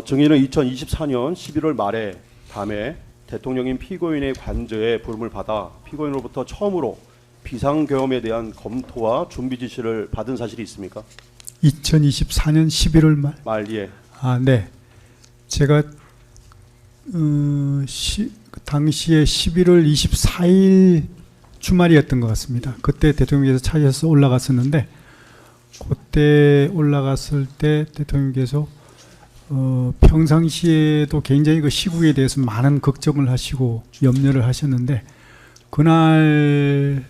증인은 2024년 11월 말에 밤에 대통령인 피고인의 관저에 부름을 받아 피고인으로부터 처음으로 비상계엄에 대한 검토와 준비 지시를 받은 사실이 있습니까? 2024년 11월 말. 예. 네. 제가 당시에 11월 24일 주말이었던 것 같습니다. 그때 대통령께서 찾아서 올라갔었는데, 그때 올라갔을 때 대통령께서 평상시에도 굉장히 그 시국에 대해서 많은 걱정을 하시고 염려를 하셨는데, 그날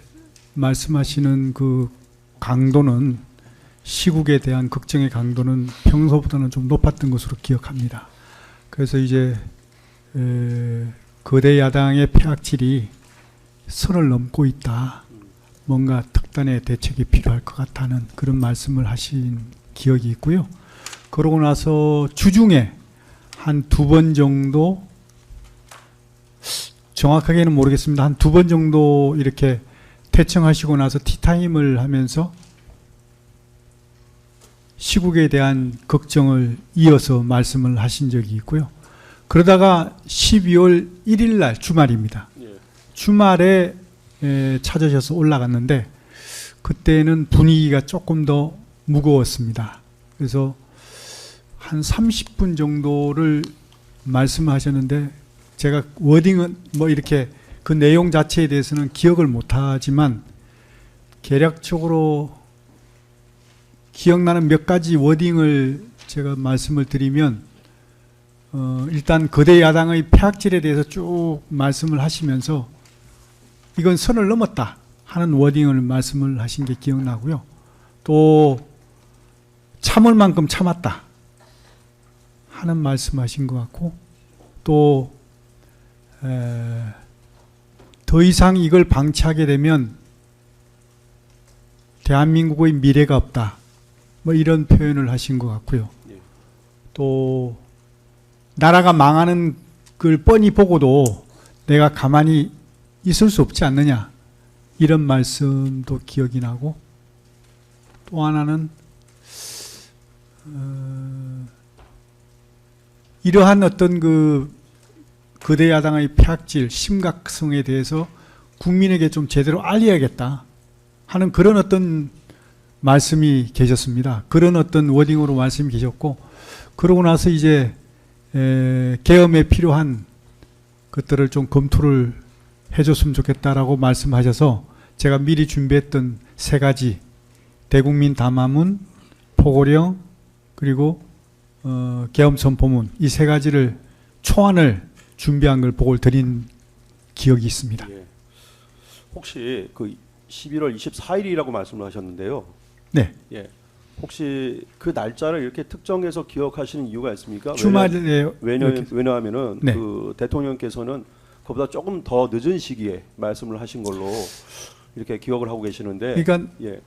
말씀하시는 그 강도는, 시국에 대한 걱정의 강도는 평소보다는 좀 높았던 것으로 기억합니다. 그래서 이제 거대 야당의 폐악질이 선을 넘고 있다. 뭔가 특단의 대책이 필요할 것 같다는 그런 말씀을 하신 기억이 있고요. 그러고 나서 주중에 한 2번 정도, 정확하게는 모르겠습니다. 한 2번 정도 이렇게 퇴청하시고 나서 티타임을 하면서 시국에 대한 걱정을 이어서 말씀을 하신 적이 있고요. 그러다가 12월 1일 날 주말입니다. 주말에 찾으셔서 올라갔는데, 그때는 분위기가 조금 더 무거웠습니다. 그래서 한 30분 정도를 말씀하셨는데, 제가 워딩은 뭐 이렇게 그 내용 자체에 대해서는 기억을 못하지만 개략적으로 기억나는 몇 가지 워딩을 제가 말씀을 드리면, 일단 거대 야당의 폐악질에 대해서 쭉 말씀을 하시면서 이건 선을 넘었다 하는 워딩을 말씀을 하신 게 기억나고요. 또 참을 만큼 참았다 하는 말씀하신 것 같고, 또 더 이상 이걸 방치하게 되면 대한민국의 미래가 없다, 뭐 이런 표현을 하신 것 같고요. 또 나라가 망하는 걸 뻔히 보고도 내가 가만히 있을 수 없지 않느냐, 이런 말씀도 기억이 나고, 또 하나는 이러한 어떤 그 거대 야당의 폐악질 심각성에 대해서 국민에게 좀 제대로 알려야겠다 하는 그런 어떤 말씀이 계셨습니다. 그런 어떤 워딩으로 말씀이 계셨고, 그러고 나서 이제 계엄에 필요한 것들을 좀 검토를 해줬으면 좋겠다라고 말씀하셔서 제가 미리 준비했던 3가지, 대국민 담화문, 포고령, 그리고 계엄 선포문, 이 3가지를 초안을 준비한 걸 보고를 드린 기억이 있습니다. 예. 혹시 그 11월 24일이라고 말씀을 하셨는데요. 네. 예. 혹시 그 날짜를 이렇게 특정해서 기억하시는 이유가 있습니까? 주말에 왜냐하면은 네. 그 대통령께서는 그보다 조금 더 늦은 시기에 말씀을 하신 걸로 이렇게 기억을 하고 계시는데, 그러니까 예.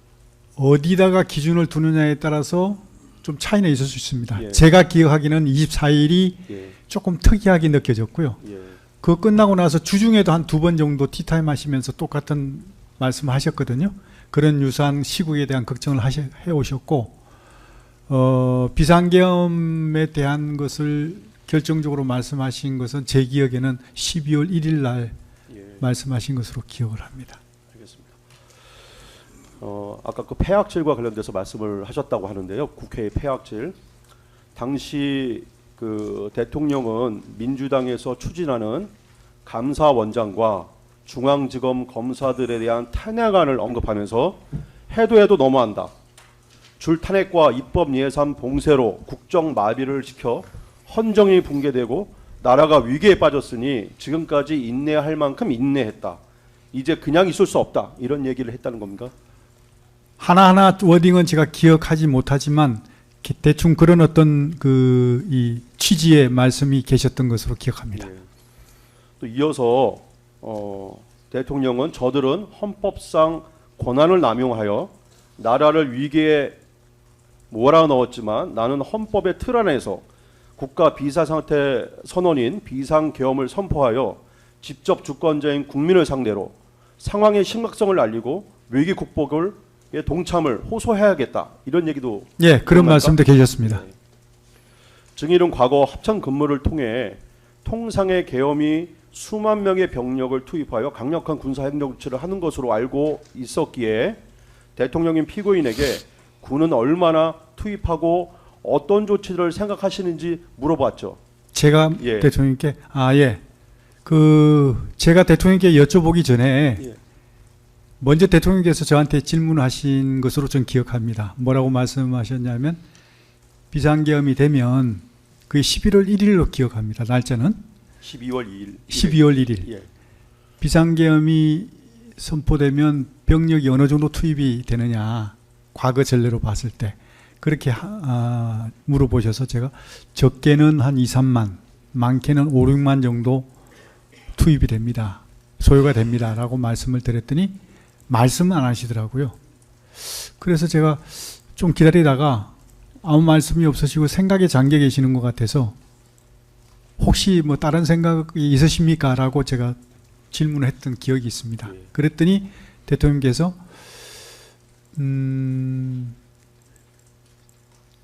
어디다가 기준을 두느냐에 따라서 좀 차이는 있을 수 있습니다. 예. 제가 기억하기는 24일이 예. 조금 특이하게 느껴졌고요. 예. 그거 끝나고 나서 주중에도 한 2번 정도 티타임 하시면서 똑같은 말씀을 하셨거든요. 그런 유사한 시국에 대한 걱정을 해오셨고, 비상계엄에 대한 것을 결정적으로 말씀하신 것은 제 기억에는 12월 1일 날 예. 말씀하신 것으로 기억을 합니다. 알겠습니다. 아까 그 폐악질과 관련돼서 말씀을 하셨다고 하는데요. 국회의 폐악질. 당시 그 대통령은 민주당에서 추진하는 감사원장과 중앙지검 검사들에 대한 탄핵안을 언급하면서 해도 너무한다. 줄 탄핵과 입법 예산 봉쇄로 국정 마비를 시켜 헌정이 붕괴되고 나라가 위기에 빠졌으니 지금까지 인내할 만큼 인내했다. 이제 그냥 있을 수 없다. 이런 얘기를 했다는 겁니까? 하나하나 워딩은 제가 기억하지 못하지만 대충 그런 어떤 이 취지의 말씀이 계셨던 것으로 기억합니다. 예. 또 이어서 대통령은 저들은 헌법상 권한을 남용하여 나라를 위기에 몰아넣었지만 나는 헌법의 틀 안에서 국가 비상사태 선언인 비상계엄을 선포하여 직접 주권자인 국민을 상대로 상황의 심각성을 알리고 위기 극복을 동참을 호소해야겠다. 이런 얘기도 예, 그런 말씀도 계셨습니다. 네. 증인은 과거 합참 근무를 통해 통상의 계엄이 수만 명의 병력을 투입하여 강력한 군사 행정 조치를 하는 것으로 알고 있었기에 대통령인 피고인에게 군은 얼마나 투입하고 어떤 조치를 생각하시는지 물어봤죠. 제가 예. 대통령께 제가 대통령께 여쭤보기 전에 예. 먼저 대통령께서 저한테 질문하신 것으로 전 기억합니다. 뭐라고 말씀하셨냐면 비상계엄이 되면 그게 11월 1일로 기억합니다. 날짜는 12월 2일. 12월 1일. 예. 비상계엄이 선포되면 병력이 어느 정도 투입이 되느냐, 과거 전례로 봤을 때 그렇게 물어보셔서 제가 적게는 한 2, 3만, 많게는 5, 6만 정도 투입이 됩니다. 소요가 됩니다. 라고 말씀을 드렸더니 말씀은 안 하시더라고요. 그래서 제가 좀 기다리다가 아무 말씀이 없으시고 생각에 잠겨 계시는 것 같아서 혹시 뭐 다른 생각이 있으십니까? 라고 제가 질문을 했던 기억이 있습니다. 예. 그랬더니 대통령께서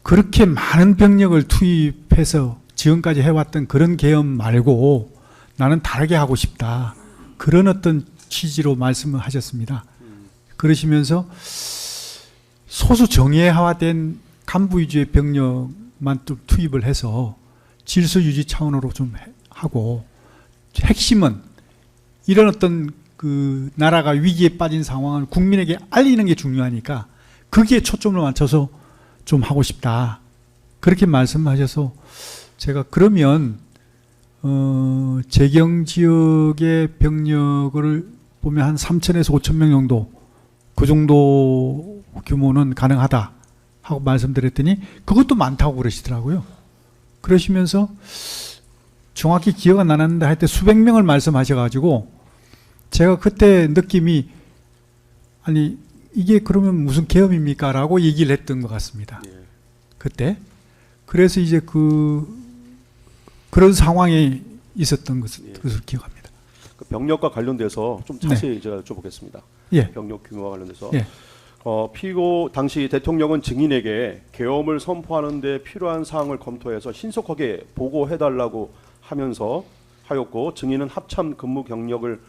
그렇게 많은 병력을 투입해서 지금까지 해왔던 그런 계엄 말고 나는 다르게 하고 싶다. 그런 어떤 취지로 말씀을 하셨습니다. 그러시면서 소수 정예화된 간부 위주의 병력만 좀 투입을 해서 질서 유지 차원으로 좀 하고 핵심은 이런 어떤 그 나라가 위기에 빠진 상황을 국민에게 알리는 게 중요하니까 거기에 초점을 맞춰서 좀 하고 싶다. 그렇게 말씀하셔서 제가 그러면 재경 지역의 병력을 보면 한 3,000에서 5,000명 정도 그 정도 규모는 가능하다 하고 말씀드렸더니 그것도 많다고 그러시더라고요. 그러시면서 정확히 기억은 안 나는데 하여튼 수백 명을 말씀하셔가지고 제가 그때 느낌이 아니 이게 그러면 무슨 계엄입니까? 라고 얘기를 했던 것 같습니다. 예. 그때. 그래서 이제 그런 상황에 있었던 것을 기억합니다. 그 병력과 관련돼서 좀 자세히 제가 여쭤보겠습니다. 예. 병력 규모와 관련돼서. 예. 피고 당시 대통령은 증인에게 계엄을 선포하는 데 필요한 사항을 검토해서 신속하게 보고해달라고 하였고 증인은 합참 근무 경력을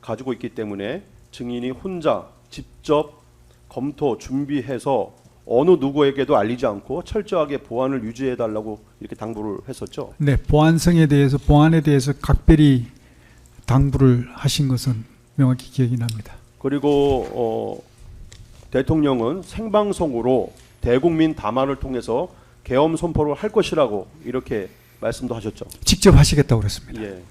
가지고 있기 때문에 증인이 혼자 직접 검토 준비해서 어느 누구에게도 알리지 않고 철저하게 보안을 유지해달라고 이렇게 당부를 했었죠. 네, 보안에 대해서 각별히 당부를 하신 것은 명확히 기억이 납니다. 그리고 대통령은 생방송으로 대국민 담화를 통해서 계엄 선포를 할 것이라고 이렇게 말씀도 하셨죠. 직접 하시겠다고 그랬습니다. 예.